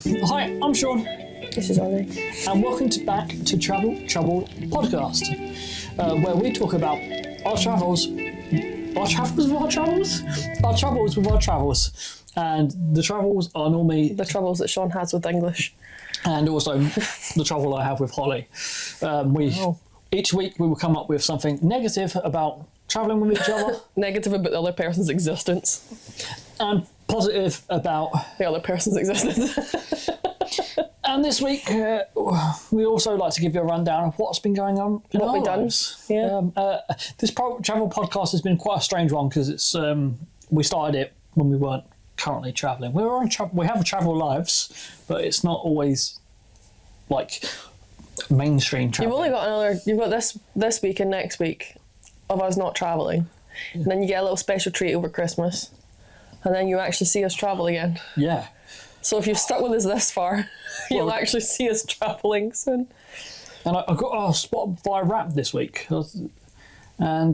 Hi, I'm Sean. This is Ollie. And welcome back to Travel Trouble Podcast, where we talk about our travels with our travels. And the travels are normally... The troubles that Sean has with English. And also the trouble I have with Holly. Each week we will come up with something negative about travelling with each other. Negative about the other person's existence. And positive about... the other person's existence. And this week, we also like to give you a rundown of what's been going on in What our we've done. lives. Yeah. This travel podcast has been quite a strange one because it's we started it when we weren't currently travelling. We have travel lives, but it's not always like mainstream travel. You've got this week and next week of us not travelling. Yeah. And then you get a little special treat over Christmas. And then you actually see us travel again. Yeah. So if you've stuck with us this far, you'll actually see us travelling soon. And I got our Spotify Wrapped this week. And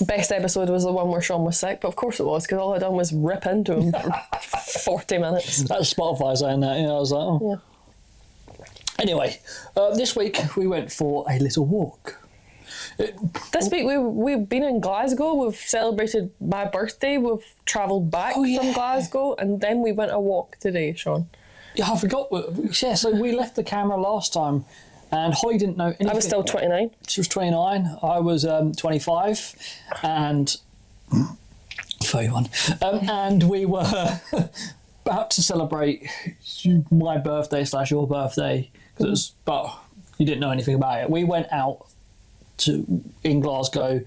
best episode was the one where Sean was sick, but of course it was, because all I done was rip into him for 40 minutes. That's Spotify saying that. I was like, oh. Yeah. Anyway, this week we went for a little walk. This week we've been in Glasgow. We've celebrated my birthday. We've travelled back from Glasgow, and then we went a walk today, Sean. Yeah, I forgot. Yeah, so we left the camera last time, and Holly didn't know anything. I was still 29. She was 29. I was 25, and 31. And we were about to celebrate my birthday / your birthday, but you didn't know anything about it. We went out in Glasgow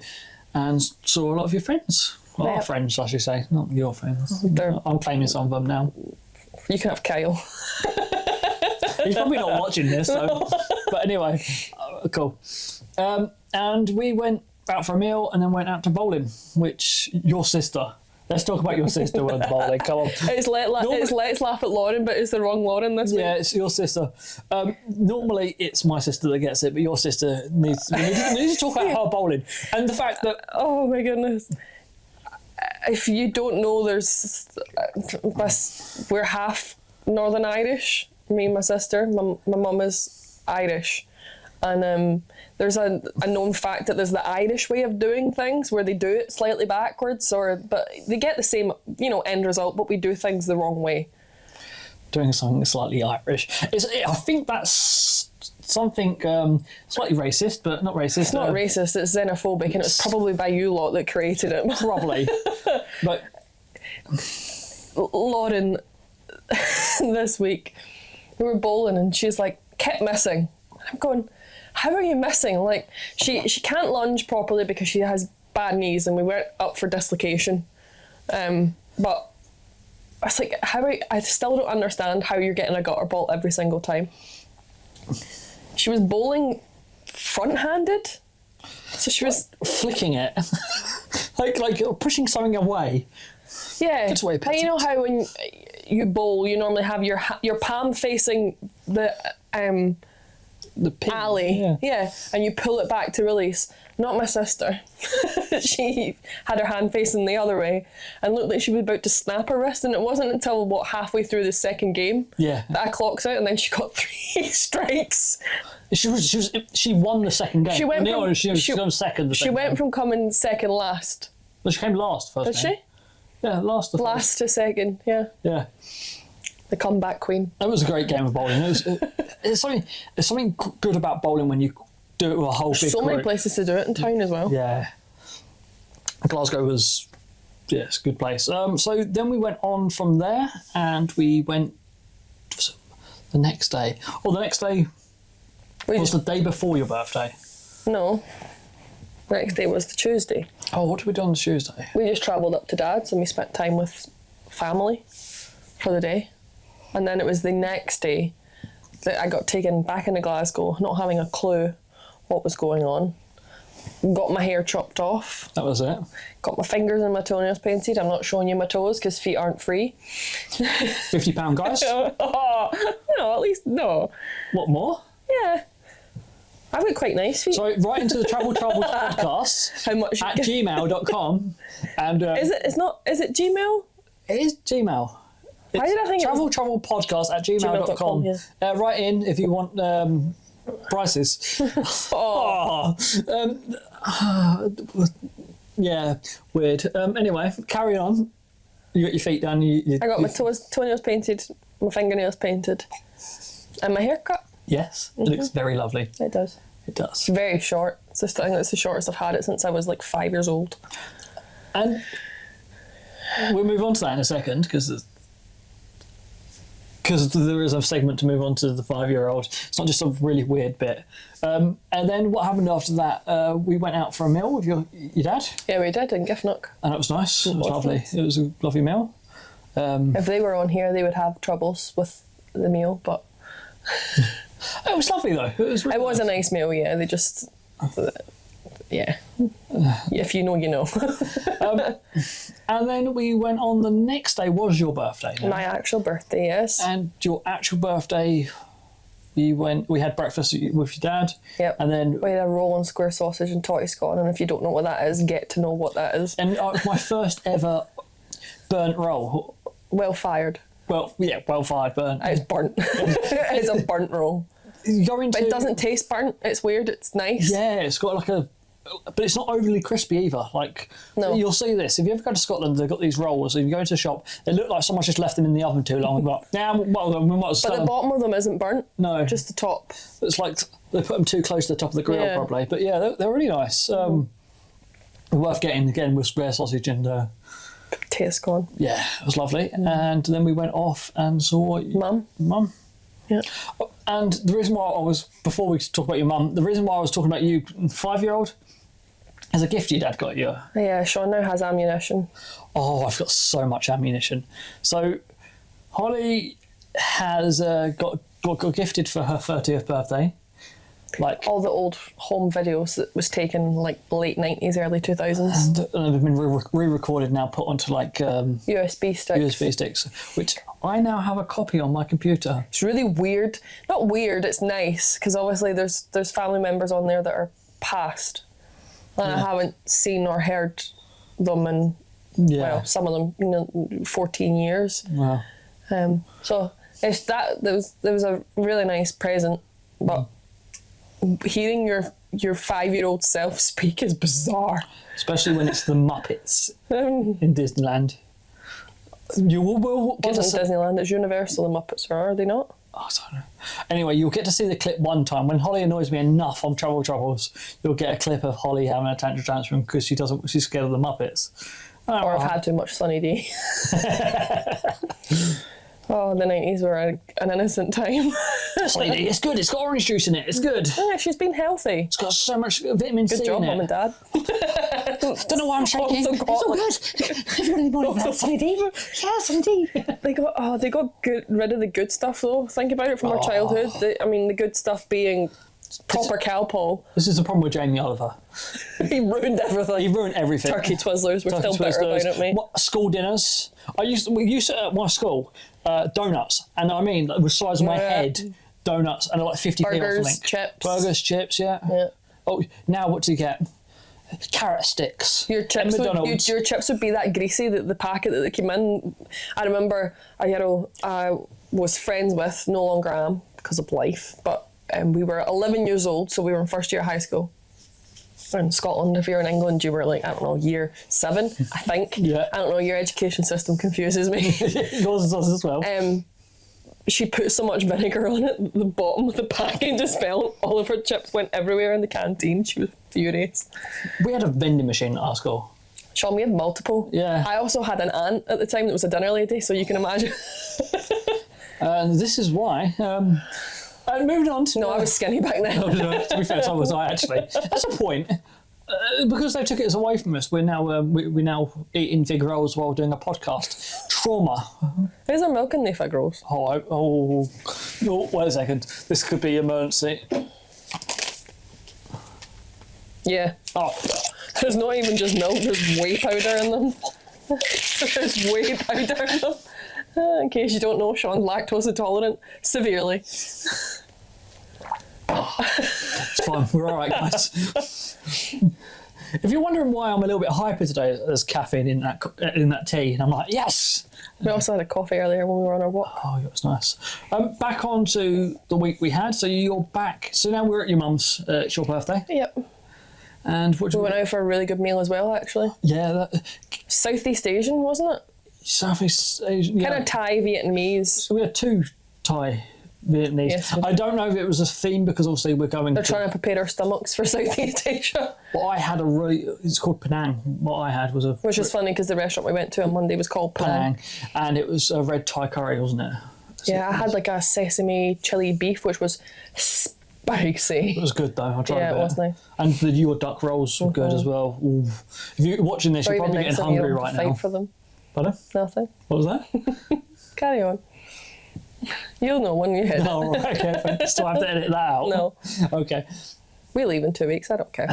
and saw a lot of your friends. Well, our friends, I should say, not your friends. I'm claiming some of them now. You can have Kyle. He's probably not watching this, though. But anyway, cool. And we went out for a meal and then went out to bowling, which your sister... Let's talk about your sister went bowling. Come on. It's let's laugh at Lauren, but it's the wrong Lauren this week. Yeah, it's your sister. Normally, it's my sister that gets it, but your sister needs to talk about her bowling and the fact that. Oh my goodness! If you don't know, we're half Northern Irish. Me and my sister. My mum is Irish, and there's a known fact that there's the Irish way of doing things where they do it slightly backwards, but they get the same, end result, but we do things the wrong way. Doing something slightly Irish. I think that's something slightly racist, but not racist. It's not racist, it's xenophobic, and it's probably by you lot that created it. Probably. But Lauren, this week, we were bowling and she's like, kept missing. I'm going... How are you missing? Like, she can't lunge properly because she has bad knees, and we went up for dislocation. But I was like, I still don't understand how you're getting a gutter ball every single time. She was bowling front-handed, so she was flicking it, like pushing something away. Yeah, and you know how when you bowl, you normally have your palm facing the pin, alley, yeah, and you pull it back to release. Not my sister. She had her hand facing the other way and looked like she was about to snap her wrist, and it wasn't until halfway through the second game that I clocked out, and then she got 3 strikes. She won the second game. She went second. She went from coming second last. Well, she came last first. Did she? Yeah, last to second. Yeah. Yeah. The comeback queen. That was a great game of bowling. It's something good about bowling when you do it with a whole big so group. Many places to do it in town as well. Yeah. Glasgow was, it's a good place. So then we went on from there, and we went the next day. The next day was the day before your birthday. No. The next day was the Tuesday. Oh, what did we do on the Tuesday? We just travelled up to Dad's and we spent time with family for the day. And then it was the next day that I got taken back into Glasgow, not having a clue what was going on. Got my hair chopped off. That was it. Got my fingers and my toenails painted. I'm not showing you my toes because feet aren't free. £50 guys? No, at least, no. What, more? Yeah. I've got quite nice feet. So right into the Travel Trouble podcast. How much? At gmail.com. And Is it Gmail? It is Gmail. Why did I think travelpodcast@gmail.com. Yeah. Write in if you want prices. Oh. Yeah, weird. Anyway, carry on. You got your feet done. I got my toenails painted, my fingernails painted, and my hair cut. Yes, it looks very lovely. It does. It does. It's very short. I think it's the shortest I've had it since I was like 5 years old. And we'll move on to that in a second because there is a segment to move on to the 5-year-old. It's not just a really weird bit. And then what happened after that? We went out for a meal with your dad. Yeah, we did in Giffnock. And it was nice. It was lovely. Nice. It was a lovely meal. If they were on here, they would have troubles with the meal, but... It was lovely though. It was a nice meal, yeah. They just... Yeah. If you know, you know. And then we went on the next day. Was your birthday? Now? My actual birthday, yes. And your actual birthday, we had breakfast with your dad. Yep. And then we had a roll and square sausage and totty scone, and if you don't know what that is, get to know what that is. And it was my first ever burnt roll. Well fired. Well, yeah, well fired burnt. It's burnt. It's a burnt roll. But it doesn't taste burnt. It's weird. It's nice. Yeah, it's got like a... But it's not overly crispy either. Like, no. You'll see this. If you ever go to Scotland, they've got these rolls. If you go into a shop, they look like someone's just left them in the oven too long. But the bottom of them isn't burnt. No. Just the top. It's like they put them too close to the top of the grill, probably. But yeah, they're really nice. Worth getting, again, with square sausage and... Taste gone. Yeah, it was lovely. And then we went off and saw... Mum. Yeah. And the reason why before we talk about your mum, the reason why I was talking about you, 5-year-old, is a gift your dad got you. Yeah, Sean now has ammunition. Oh, I've got so much ammunition. So, Holly has got gifted for her 30th birthday. Like all the old home videos that was taken like late 90s, early 2000s. And they've been re-recorded now, put onto like... USB sticks, which I now have a copy on my computer. It's really weird. Not weird, it's nice, because obviously there's family members on there that are passed. And I haven't seen or heard them in, well, some of them, 14 years. Wow. So it's there was a really nice present, but... Hearing your 5-year-old self speak is bizarre. Especially when it's the Muppets in Disneyland. You will get Wasn't Disneyland, it's Universal, the Muppets are they not? Oh, I don't know. Anyway, you'll get to see the clip one time. When Holly annoys me enough on Travel Troubles, you'll get a clip of Holly having a tantrum because she's scared of the Muppets. Or I've had too much Sunny D. Oh, the 90s were an innocent time. It's good. It's got orange juice in it. It's good. Yeah, she's been healthy. It's got so much vitamin C in it. Good job, Mum and Dad. Don't know why I'm shaking. It's all good. Everybody knows Sunny D. Yeah, Sunny D. They got rid of the good stuff though. Think about it from our childhood. The good stuff being proper Calpol. This is the problem with Jamie Oliver. He ruined everything. Turkey Twizzlers. We're still bitter about it, mate. School dinners. We used to at my school donuts, and I mean the size of my head. Donuts and like 50p or something. Burgers, chips, yeah. Oh, now what do you get? Carrot sticks. Your chips would be that greasy that the packet that they came in. I remember I was friends with, no longer am because of life, but we were 11 years old, so we were in first year of high school. In Scotland, if you're in England, you were like, I don't know, year 7, I think. Yeah. I don't know, your education system confuses me. Yours does as well. She put so much vinegar on it, the bottom of the packet just fell. All of her chips went everywhere in the canteen. She was furious. We had a vending machine at our school. Sean, we had multiple. Yeah. I also had an aunt at the time that was a dinner lady, so you can imagine. And this is why... moving on to... No, I was skinny back then. To be fair, so was I actually. That's a point. Because they took it away from us, we're now eating fig rolls while doing a podcast. Trauma. Is there milk in the fig rolls? Oh, wait a second. This could be emergency. Yeah. Oh. There's not even just milk, there's whey powder in them. There's whey powder in them. In case you don't know, Sean's lactose intolerant. Severely. It's fine, we're alright, guys. If you're wondering why I'm a little bit hyper today, there's caffeine in that tea, and I'm like, yes. We also had a coffee earlier when we were on our walk. Oh, it was nice. Back on to the week we had. So you're back. So now we're at your mum's. It's your birthday. Yep. And what we went out for a really good meal as well, actually. Yeah. Southeast Asian, wasn't it? Southeast Asian. Yeah. Kind of Thai, Vietnamese. So we had 2 Thai Vietnamese. Yes, I don't know if it was a theme because obviously we're going. They're trying to prepare our stomachs for Southeast Asia. Well, I had it's called Penang. What I had was which is funny because the restaurant we went to on Monday was called Penang. And it was a red Thai curry, wasn't it? Yeah, I had like a sesame chili beef, which was spicy. It was good though. I tried it was nice. And your duck rolls were good as well. Ooh. If you're watching this, you're probably getting hungry right now. Fight for them. Pardon? Nothing. What was that? Carry on. You'll know when you hit it. Oh, right, okay. Still have to edit that out? No. Okay. We leave in 2 weeks, I don't care.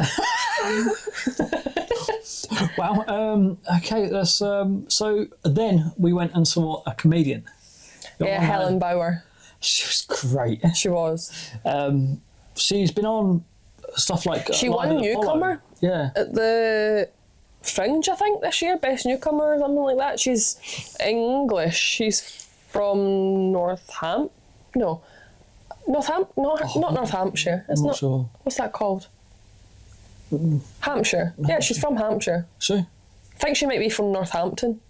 Wow. Okay, that's, so then we went and saw a comedian. Helen Bauer. She was great. She was. She's been on stuff like... She won Newcomer. Yeah. At the Fringe, I think, this year. Best Newcomer or something like that. She's English. She's from Northampton. No. Northampton? No, not Northamptonshire. It's not sure. What's that called? Hampshire. Yeah, she's from Hampshire. She? I think she might be from Northampton.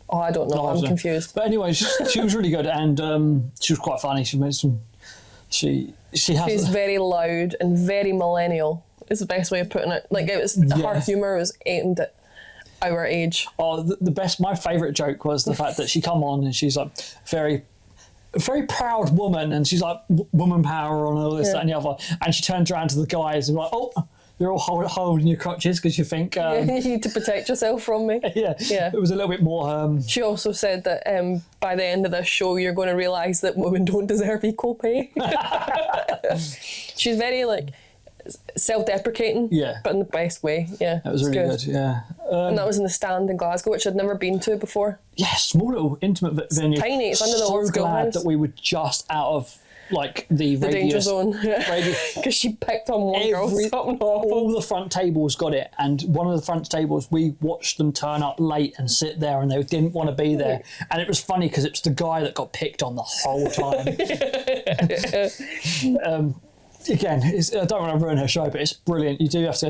Oh, I don't know. I'm confused. But anyway, she was really good, and she was quite funny. She made some... She's very loud and very millennial. Is the best way of putting it. Like, it was her humour was aimed at our age. Oh, the best. My favourite joke was the fact that she come on and she's like very proud woman, and she's like woman power and all this, that, and the other. And she turns around to the guys and like, oh, you're all holding your crutches because you think you need to protect yourself from me. Yeah. It was a little bit more. She also said that by the end of this show, you're going to realise that women don't deserve equal pay. She's very like self-deprecating, but in the best way. Yeah, that was really good. Yeah, and that was in the Stand in Glasgow, which I'd never been to before. Yeah, small little intimate venue. Tiny. It's under the old school glad house. that we were just out of like the danger zone, because she picked on one girl. Something awful. All the front tables got it, and one of the front tables we watched them turn up late and sit there, and they didn't want to be there. And it was funny because it's the guy that got picked on the whole time. Again, I don't want to ruin her show, but it's brilliant. You do have to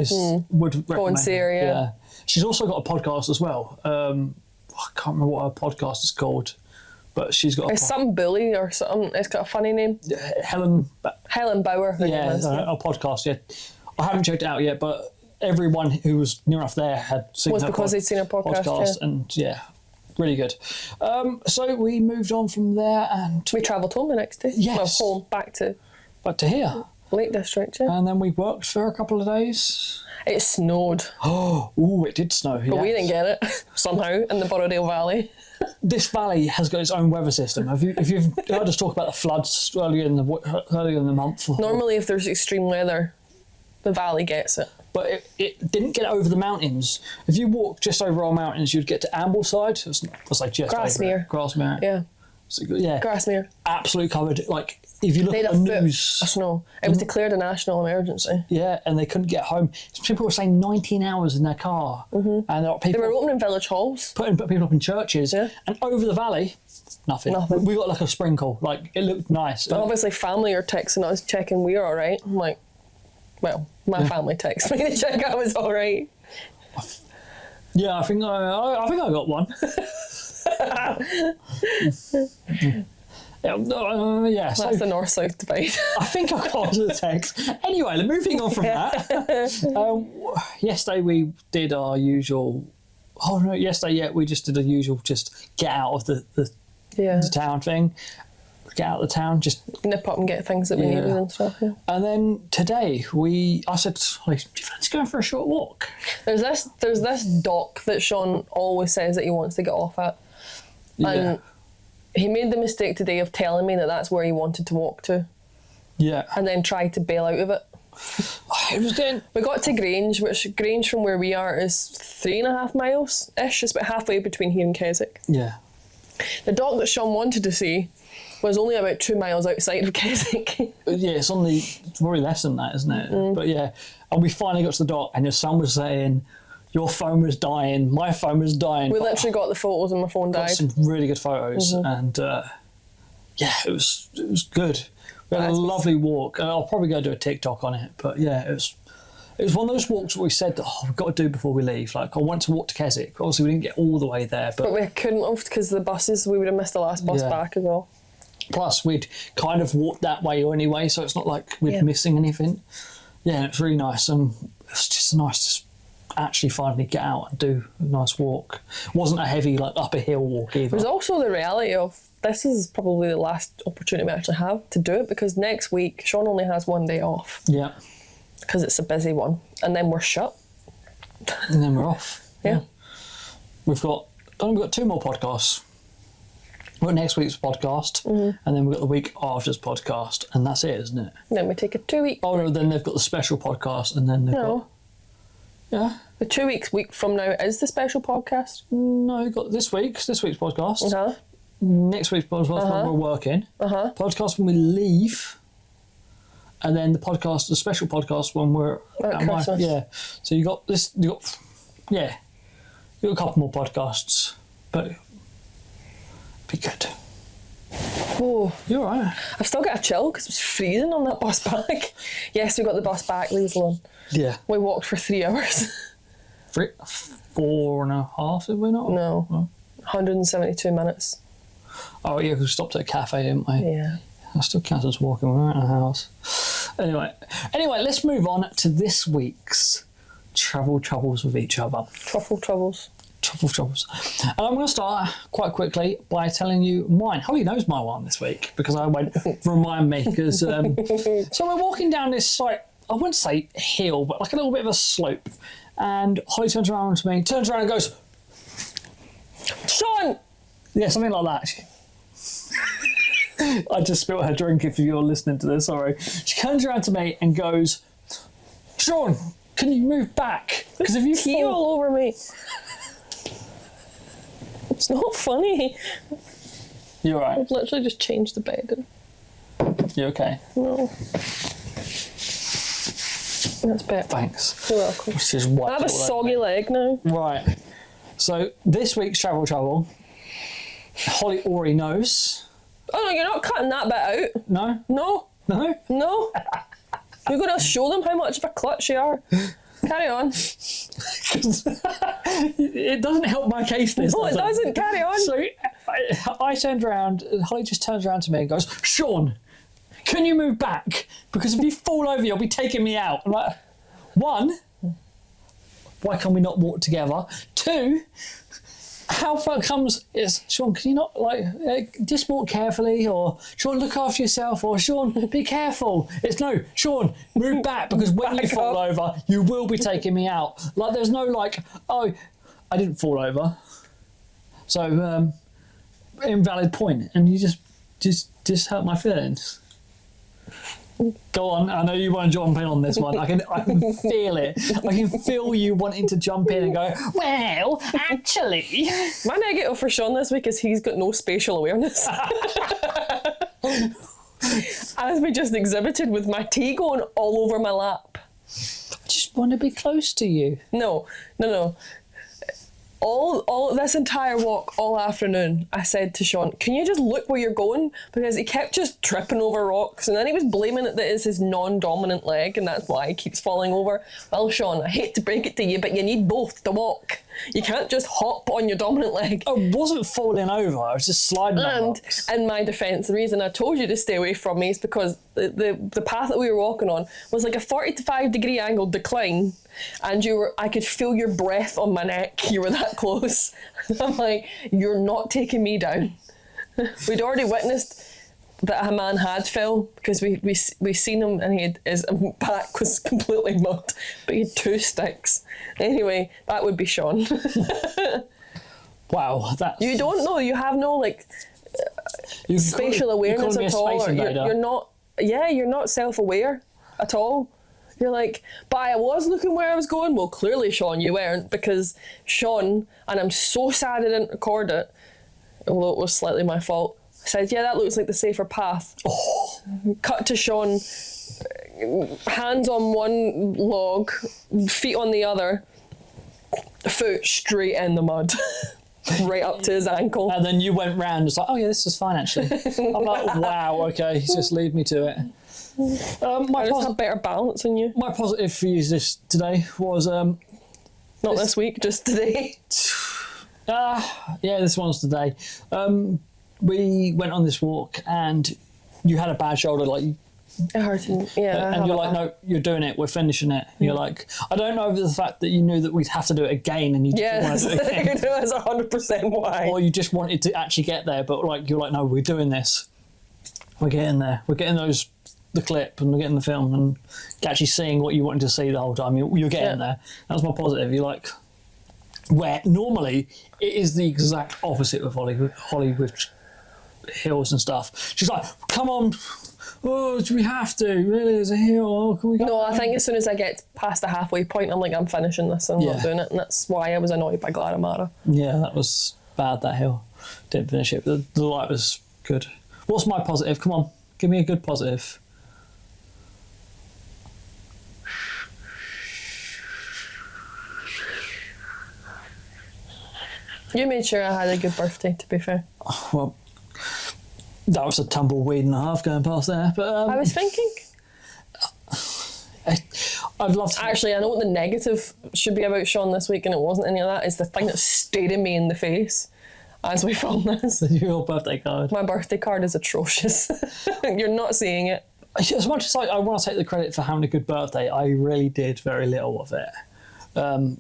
would recommend go and see her. Yeah. She's also got a podcast as well. I can't remember what her podcast is called, but she's got. It's some bully or something. It's got a funny name. Helen Bauer. A podcast. Yeah, I haven't checked it out yet, but everyone who was near enough there had seen. Was because they'd seen her podcast, and really good. So we moved on from there, and we travelled home the next day. Yes, well, home back to here. Lake District, and then we worked for a couple of days. It snowed. Oh, it did snow. But we didn't get it somehow in the Borrowdale Valley. This valley has got its own weather system. If you've heard us talk about the floods earlier in the month? Normally, if there's extreme weather, the valley gets it. But it didn't get over the mountains. If you walk just over our mountains, you'd get to Ambleside. It's like just Grasmere. Grasmere. Yeah. So, Grasmere. Absolutely covered. Like, if you look at the news... of snow. It was declared a national emergency. Yeah, and they couldn't get home. People were saying 19 hours in their car. And there were people... They were opening village halls. Putting people up in churches. Yeah. And over the valley, nothing. We got like a sprinkle. Like, it looked nice. And obviously family are texting us, checking we're all right. I'm like, well, my family texted me to check I was all right. Yeah, I think I got one. Yeah, so that's the north-south divide. I think I got the text. Anyway, moving on from that. Yesterday we did our usual. Oh no! Yesterday, we just did the usual. Just get out of the town thing. Get out of the town. Just nip up and get things that we needed and stuff. Yeah. And then today I said, "Do you fancy going for a short walk?" There's this dock that Sean always says that he wants to get off at, and he made the mistake today of telling me that that's where he wanted to walk to. Yeah. And then tried to bail out of it. We got to Grange, which Grange from where we are is 3.5 miles-ish. It's about halfway between here and Keswick. Yeah. The dock that Sean wanted to see was only about 2 miles outside of Keswick. Yeah, it's probably less than that, isn't it? But yeah, and we finally got to the dock, and your son was saying, your phone was dying, my phone was dying. We literally got the photos and my phone got died. some really good photos, and yeah, it was good. We had a lovely walk, and I'll probably go do a TikTok on it. But yeah, it was one of those walks where we said, we've got to do before we leave. Like, I want to walk to Keswick. Obviously, we didn't get all the way there, But we couldn't have because the buses, we would have missed the last bus back as well. Plus, we'd kind of walked that way anyway, so it's not like we're missing anything. Yeah, it's really nice, and it's just nice to actually finally get out and do a nice walk. It wasn't a heavy, like, up a hill walk either. There's also the reality of this is probably the last opportunity we actually have to do it, because next week Sean only has 1 day off. Yeah. Because it's a busy one, and then we're shut. And then we're off. Yeah. We've got 2 more podcasts. We've got next week's podcast, and then we've got the week after's podcast, and that's it, isn't it? Then we take a 2 week. Oh no, then they've got the special podcast, and then they've got... Yeah? The 2 week from now is the special podcast. No, you've got this week's podcast. Uh-huh. Next week's podcast when we're working. Podcast when we leave. And then the special podcast when we're at Christmas. Yeah. So you got a couple more podcasts, but be good. Oh, You're all right. I've still got a chill because it was freezing on that bus back. Yes, we got the bus back, leave us alone. Yeah. We walked for 3 hours. 4.5, did we not? No. Oh. 172 minutes. Oh yeah, we stopped at a cafe, didn't we? Yeah. I still count as walking. We're at our house. Anyway, let's move on to this week's travel troubles with each other. Truffle troubles. Truffle troubles. And I'm going to start quite quickly by telling you mine. Holly knows my one this week because I went, remind me. Because so we're walking down this, like, I wouldn't say hill, but like a little bit of a slope. And Holly turns around to me, turns around and goes, Sean! Yeah, something like that. I just spilled her drink if you're listening to this, sorry. She turns around to me and goes, Sean, can you move back? Because if you Tea fall... all over me. It's not funny. You're right. I've literally just changed the bed. You okay? No. That's better. Thanks. You're welcome. It's just I have a soggy leg now. Right. So this week's travel trouble, Holly already knows. Oh no, you're not cutting that bit out. No? No. No? No. You're going to show them how much of a clutch you are. Carry on. It doesn't help my case, this. No, it doesn't. Carry on. So I turned around, Holly just turns around to me and goes, Sean, can you move back? Because if you fall over, you'll be taking me out. I'm like, 1, why can we not walk together? 2, how far comes is, Sean, can you not, just walk carefully? Or, Sean, look after yourself? Or, Sean, be careful. It's no, Sean, move back, because when you fall over, you will be taking me out. Like, there's no, oh, I didn't fall over. So, invalid point. And you just hurt my feelings. Go on, I know you want to jump in on this one. I can feel it. I can feel you wanting to jump in and go, well, actually. My negative for Sean this week is he's got no spatial awareness. As we just exhibited with my tea going all over my lap. I just want to be close to you. No. All this entire walk, all afternoon, I said to Sean, can you just look where you're going? Because he kept just tripping over rocks, and then he was blaming it that it's his non-dominant leg, and that's why he keeps falling over. Well, Sean, I hate to break it to you, but you need both to walk. You can't just hop on your dominant leg. I wasn't falling over, I was just sliding on rocks. In my defence, the reason I told you to stay away from me is because the path that we were walking on was like a 45-degree angle decline, and I could feel your breath on my neck. You were that close. I'm like, you're not taking me down. We'd already witnessed that a man had fell because we seen him and his back was completely mud, but he had 2 sticks. Anyway, that would be Sean. Wow, that's... You don't know. You have no spatial awareness at all. You're not. Yeah, you're not self-aware at all. You're like, but I was looking where I was going. Well, clearly, Sean, you weren't, because Sean, and I'm so sad I didn't record it, although it was slightly my fault, I said, yeah, that looks like the safer path. Oh. Cut to Sean, hands on one log, feet on the other, foot straight in the mud. Right up to his ankle. And then you went round and was like, oh yeah, this was fine actually. I'm like, wow, okay, just lead me to it. I just have better balance than you. My positive for you this today was... Not this week, just today. Yeah, this one's today. We went on this walk and you had a bad shoulder, like... It hurted, yeah. And you're like, no, you're doing it, we're finishing it. And you're like, I don't know if it's the fact that you knew that we'd have to do it again and you didn't want to do it again. That's 100% why. Or you just wanted to actually get there, but like you're like, no, we're doing this. We're getting there. We're getting the clip and we're getting the film and actually seeing what you wanted to see the whole time. You're getting there. That was my positive. You're like, where normally it is the exact opposite with Holly with hills and stuff. She's like, come on. Oh, do we have to? Really, there's a hill. Oh, can we go? No, I think as soon as I get past the halfway point, I'm like, I'm finishing this and I'm not doing it. And that's why I was annoyed by Glaramara. Yeah, that was bad, that hill. Didn't finish it. But the light was good. What's my positive? Come on, give me a good positive. You made sure I had a good birthday, to be fair. Well, that was a tumbleweed and a half going past there. But I was thinking. I'd love to. Actually, I know what the negative should be about Sean this week, and it wasn't any of that. It's the thing that stayed in me in the face as we film this. Your birthday card. My birthday card is atrocious. You're not seeing it. As much as I want to take the credit for having a good birthday, I really did very little of it.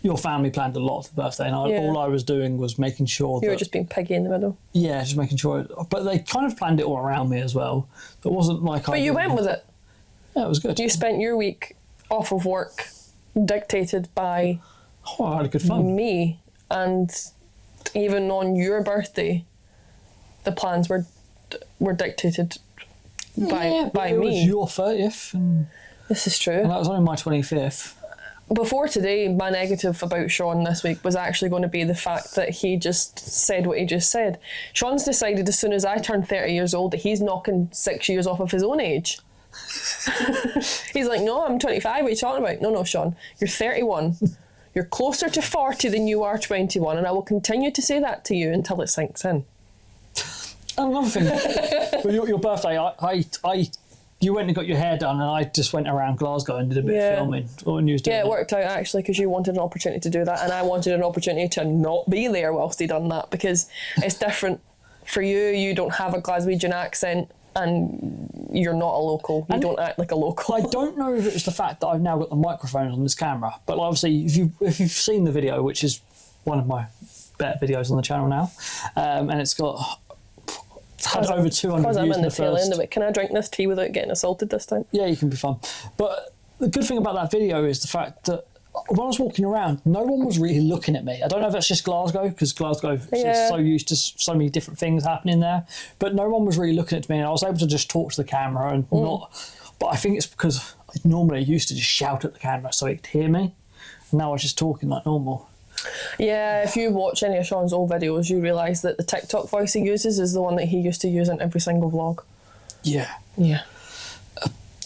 Your family planned a lot for the birthday, and all I was doing was making sure you were just being piggy in the middle. Yeah, just making sure. But they kind of planned it all around me as well. It wasn't like But you went with it. Yeah, it was good. You spent your week off of work dictated by I had a good fun. Me, and even on your birthday, the plans were dictated by it me. Was your 30th. And this is true. And that was only my 25th. Before today, my negative about Sean this week was actually going to be the fact that he just said what he just said. Sean's decided as soon as I turn 30 years old that he's knocking 6 years off of his own age. He's like, no, I'm 25, what are you talking about? No, Sean, you're 31. You're closer to 40 than you are 21, and I will continue to say that to you until it sinks in. Another thing, with your birthday, you went and got your hair done, and I just went around Glasgow and did a bit of filming. It worked out actually because you wanted an opportunity to do that, and I wanted an opportunity to not be there whilst he done that, because it's different for you. You don't have a Glaswegian accent, and you're not a local. You don't act like a local. I don't know if it's the fact that I've now got the microphones on this camera, but obviously, if you've seen the video, which is one of my better videos on the channel now, and it's had over 200 views. Because I'm in the tail end of it. Can I drink this tea without getting assaulted this time? Yeah, you can be fun. But the good thing about that video is the fact that when I was walking around, no one was really looking at me. I don't know if that's just Glasgow, because Glasgow is so used to so many different things happening there. But no one was really looking at me, and I was able to just talk to the camera and not. But I think it's because I normally used to just shout at the camera so it could hear me. And now I was just talking like normal. Yeah, if you watch any of Sean's old videos, you realise that the TikTok voice he uses is the one that he used to use in every single vlog. Yeah. Yeah.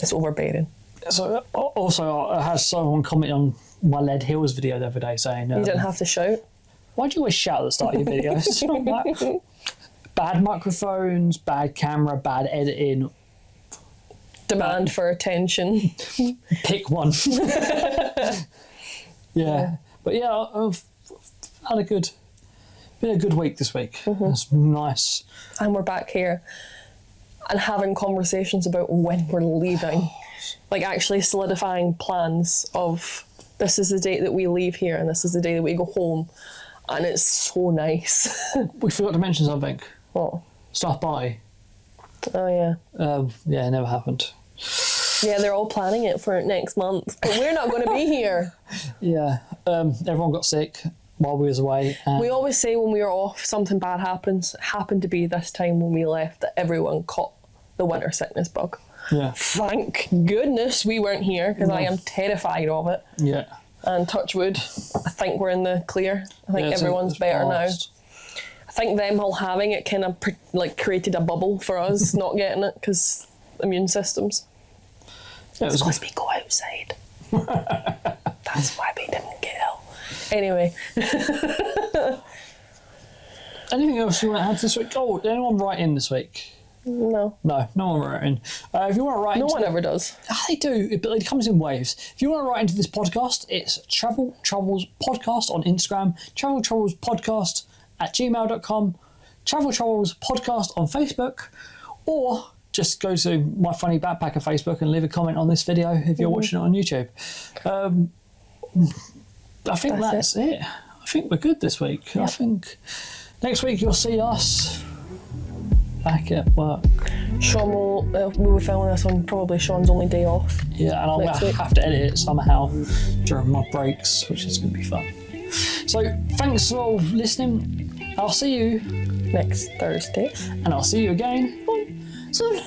It's overbearing. So also, I had someone comment on my Lead Hills video the other day saying... you didn't have to shout. Why do you always shout at the start of your videos? Like, bad microphones, bad camera, bad editing. Demand for attention. Pick one. Yeah. But yeah, I've had been a good week this week. It's nice. And we're back here and having conversations about when we're leaving. Like actually solidifying plans of this is the date that we leave here and this is the day that we go home. And it's so nice. We forgot to mention something. What? Stop by. Oh yeah. Yeah, it never happened. Yeah, they're all planning it for next month, but we're not going to be here. Yeah, everyone got sick while we was away. We always say when we were off, something bad happens. It happened to be this time when we left that everyone caught the winter sickness bug. Yeah. Thank goodness we weren't here, because I am terrified of it. And touch wood, I think we're in the clear. I think everyone's better now. I think them all having it kind of created a bubble for us not getting it because immune systems. Yeah, It's because we go outside. That's why we didn't get ill. Anyway. Anything else you want to add this week? Oh, did anyone write in this week? No. No one wrote in. If you want to write No one ever does. They do, but it comes in waves. If you want to write into this podcast, it's Travel Troubles Podcast on Instagram, Travel Troubles Podcast @gmail.com, Travel Troubles Podcast on Facebook, or just go to My Funny Backpacker Facebook and leave a comment on this video if you're watching it on YouTube. I think that's it. I think we're good this week. Yeah. I think next week you'll see us back at work. Sean will be filming this on probably Sean's only day off. Yeah, and I'll have to edit it somehow during my breaks, which is going to be fun. So thanks for listening. I'll see you next Thursday. And I'll see you again soon.